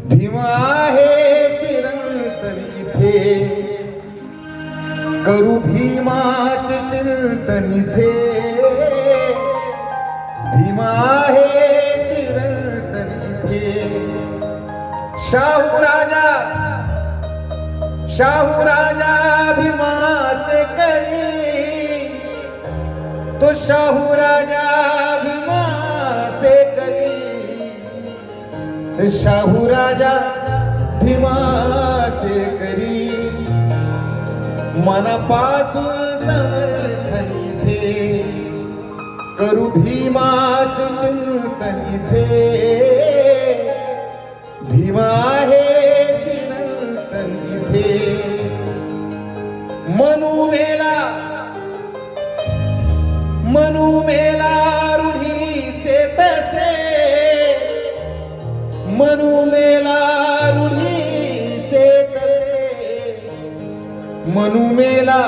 भीम आहे चिरंतन इथे, करू भीमाचे चिंतन इथे. भीम आहे चिरंतन इथे. शाहू राजा भीमाचे करी, तो शाहू राजा भीमाचे करी. शाहू राजा भीमाचे करी. मनापासून समर्थन इथे, करू भीमाचे चिंतन इथे. भीम आहे चिरंतन इथे. मनू मेला रूढीचे तसे, मनू मेला रूढीचे तसे. मनू मेला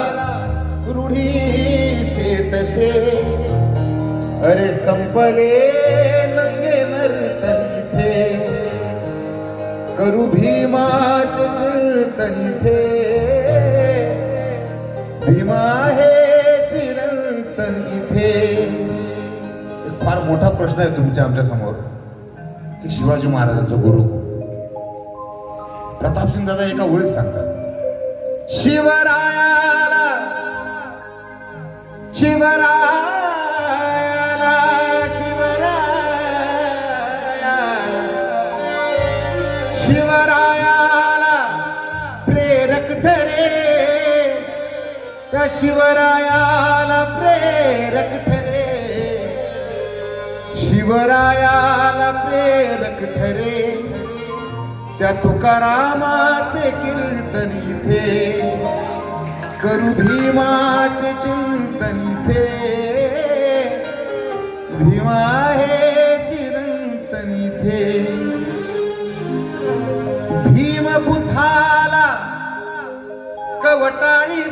रूढीचे तसे. अरे संपले नंगे नर्तन इथे, करू भीमाचे चिंतन इथे. भीम आहे चिरंतन इथे. एक फार मोठा प्रश्न आहे तुमच्या आमच्या समोर की शिवाजी महाराजांचा गुरु प्रतापसिंग दादा एका ओळीत सांगतात, शिवरायाला प्रेरक ठरे. त्या शिवरायाला प्रेरक ठरे. शिवरायाला प्रेरक ठरे. त्या तुकारामाचे कीर्तन इथे, करू भीमाचे चिंतन इथे. भीम आहे चिरंतन इथे. भीम बुद्धाला कवटाळी